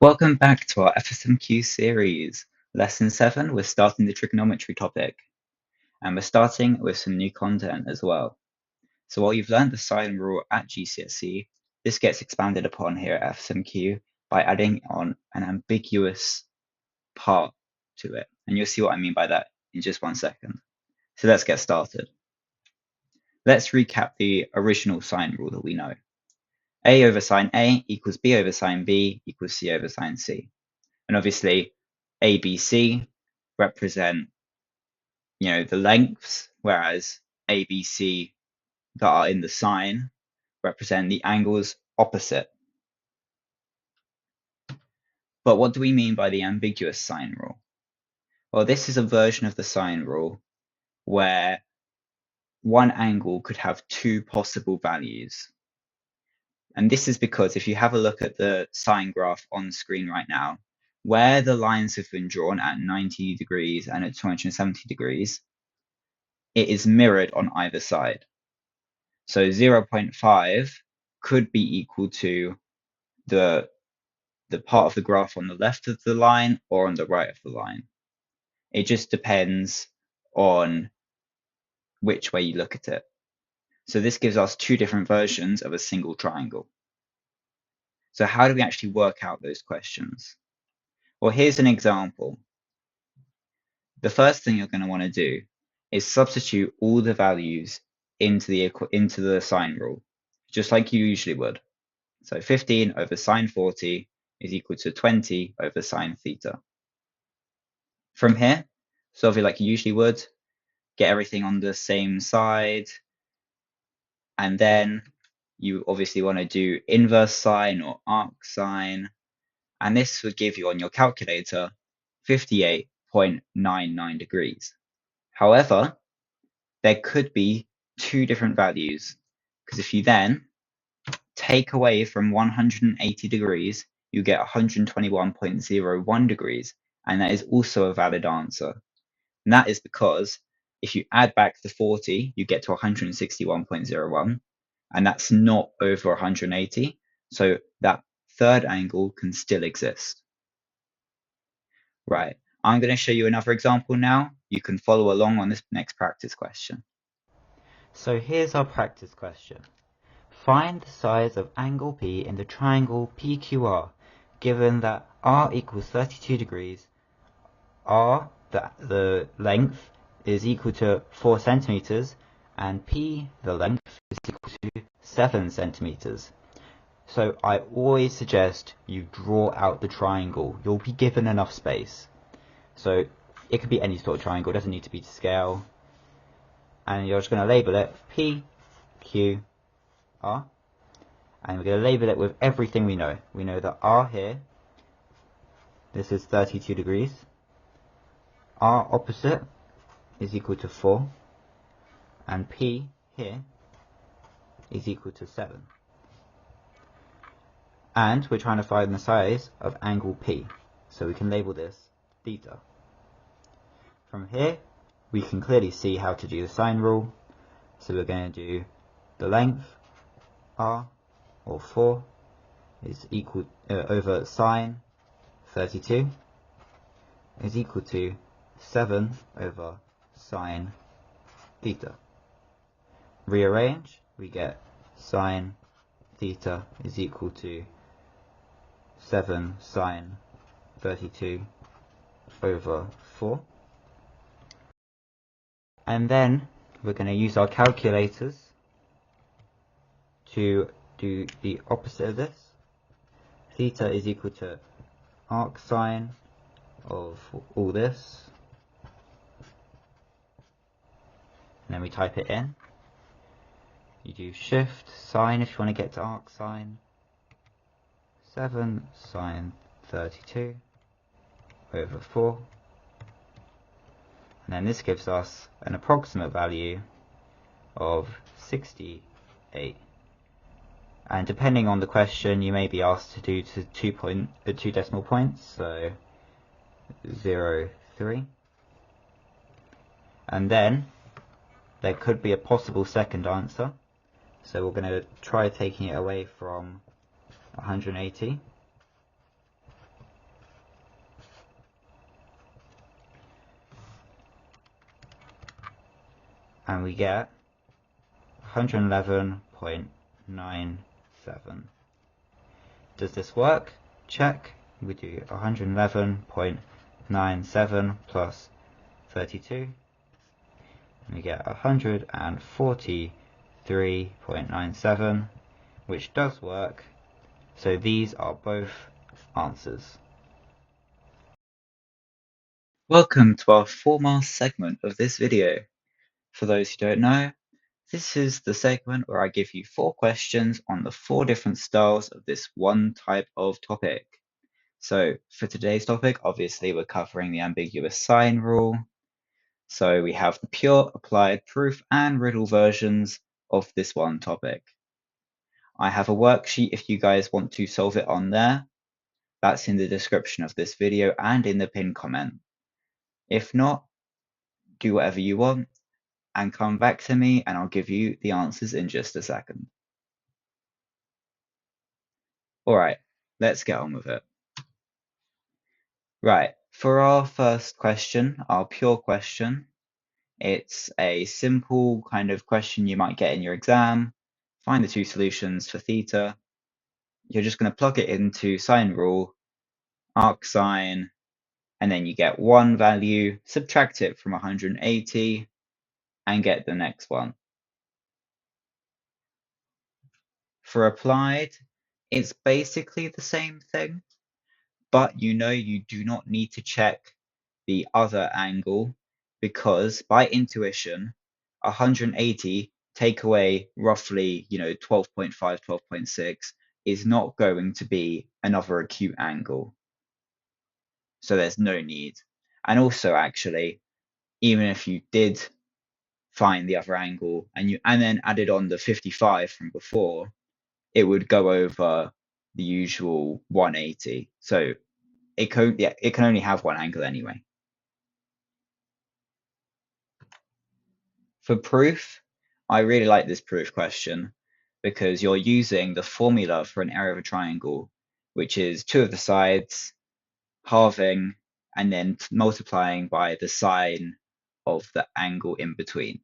Welcome back to our FSMQ series. Lesson 7, we're starting the trigonometry topic, and we're starting with some new content as well. So while you've learned the sine rule at GCSE, this gets expanded upon here at FSMQ by adding on an ambiguous part to it. And you'll see what I mean by that in just 1 second. So let's get started. Let's recap the original sine rule that we know. A over sine A equals B over sine B equals C over sine C. And obviously, ABC represent, the lengths, whereas ABC that are in the sine represent the angles opposite. But what do we mean by the ambiguous sine rule? Well, this is a version of the sine rule where one angle could have two possible values. And this is because if you have a look at the sine graph on screen right now, where the lines have been drawn at 90 degrees and at 270 degrees, it is mirrored on either side. So 0.5 could be equal to the part of the graph on the left of the line or on the right of the line. It just depends on which way you look at it. So this gives us two different versions of a single triangle. So how do we actually work out those questions? Well, here's an example. The first thing you're going to want to do is substitute all the values into the sine rule, just like you usually would. So 15 over sine 40 is equal to 20 over sine theta. From here, solve it like you usually would, get everything on the same side, and then you obviously want to do inverse sine or arc sine, and this would give you on your calculator 58.99 degrees. However, there could be two different values, because if you then take away from 180 degrees, you get 121.01 degrees, and that is also a valid answer. And that is because if you add back the 40, you get to 161.01, and that's not over 180, so that third angle can still exist. Right, I'm going to show you another example now. You can follow along on this next practice question. So here's our practice question. Find the size of angle P in the triangle PQR, given that R equals 32 degrees, R, the length, is equal to 4 centimeters, and P, the length, is equal to 7 centimeters. So I always suggest you draw out the triangle. You'll be given enough space. So it could be any sort of triangle, it doesn't need to be to scale. And you're just going to label it P, Q, R, and we're going to label it with everything we know. We know that R here, this is 32 degrees, R opposite is equal to 4, and P here is equal to 7. And we're trying to find the size of angle P, so we can label this theta. From here, we can clearly see how to do the sine rule, so we're going to do the length, R, or 4, is equal over sine 32 is equal to 7 over sine theta. Rearrange, we get sine theta is equal to 7 sine 32 over 4. And then we're going to use our calculators to do the opposite of this. Theta is equal to arc sine of all this. And then we type it in. You do shift sine if you want to get to arc sine. 7 sine 32 over 4. And then this gives us an approximate value of 68. And depending on the question, you may be asked to do to 2 decimal points, so 0.3. And then there could be a possible second answer. So we're going to try taking it away from 180. and we get 111.97. Does this work? Check. We do 111.97 plus 32, and we get 143.97, which does work. So these are both answers. Welcome to our 4-mark segment of this video. For those who don't know, this is the segment where I give you 4 questions on the 4 different styles of this one type of topic. So for today's topic, obviously we're covering the ambiguous sine rule. So we have the pure, applied, proof, and riddle versions of this one topic. I have a worksheet if you guys want to solve it on there. That's in the description of this video and in the pinned comment. If not, do whatever you want and come back to me and I'll give you the answers in just a second. Alright, let's get on with it. Right, for our first question, our pure question, it's a simple kind of question you might get in your exam. Find the 2 solutions for theta. You're just going to plug it into sine rule, arc sine, and then you get one value, subtract it from 180, and get the next one. For applied, it's basically the same thing, but you do not need to check the other angle because by intuition, 180 take away roughly 12.5, 12.6 is not going to be another acute angle. So there's no need. And also actually, even if you did find the other angle and then added on the 55 from before, it would go over the usual 180. So it can only have one angle anyway. For proof, I really like this proof question because you're using the formula for an area of a triangle, which is 2 of the sides, halving, and then multiplying by the sine of the angle in between.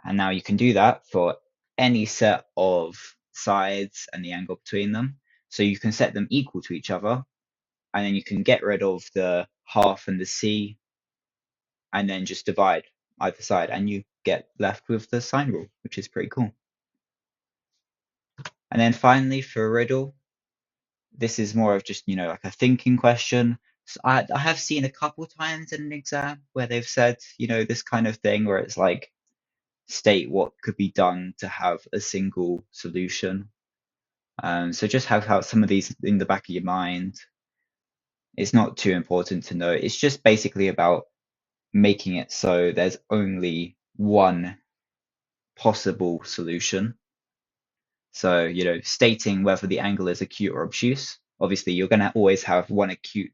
And now you can do that for any set of sides and the angle between them. So you can set them equal to each other, and then you can get rid of the half and the c, and then just divide either side, and you get left with the sine rule, which is pretty cool. And then finally, for a riddle, this is more of just, like a thinking question. So I have seen a couple times in an exam where they've said, this kind of thing where it's like, state what could be done to have a single solution. So just have some of these in the back of your mind. It's not too important to know. It's just basically about making it so there's only one possible solution. So, stating whether the angle is acute or obtuse. Obviously, you're going to always have one acute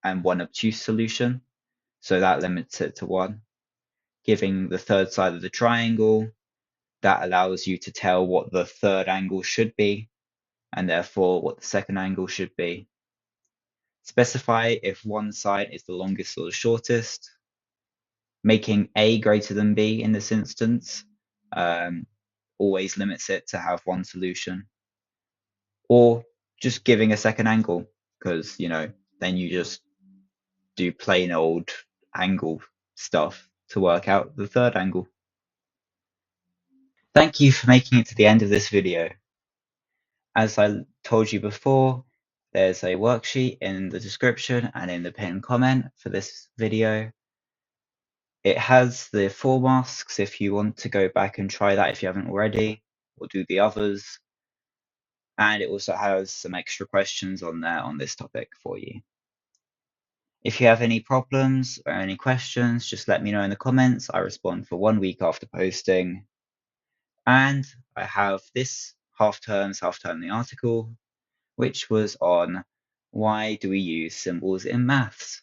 and one obtuse solution. So that limits it to 1. Giving the third side of the triangle, that allows you to tell what the third angle should be, and therefore what the second angle should be. Specify if one side is the longest or the shortest. Making A greater than B in this instance always limits it to have one solution. Or just giving a second angle, because then you just do plain old angle stuff to work out the third angle. Thank you for making it to the end of this video. As I told you before, there's a worksheet in the description and in the pinned comment for this video. It has the 4 masks if you want to go back and try that if you haven't already, or do the others. And it also has some extra questions on there on this topic for you. If you have any problems or any questions, just let me know in the comments. I respond for 1 week after posting. And I have this half-term the article, which was on why do we use symbols in maths.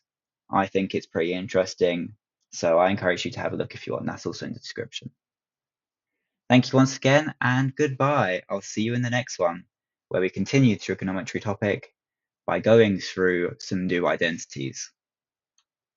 I think it's pretty interesting, so I encourage you to have a look if you want. That's also in the description. Thank you once again, and goodbye. I'll see you in the next one, where we continue the trigonometry topic by going through some new identities.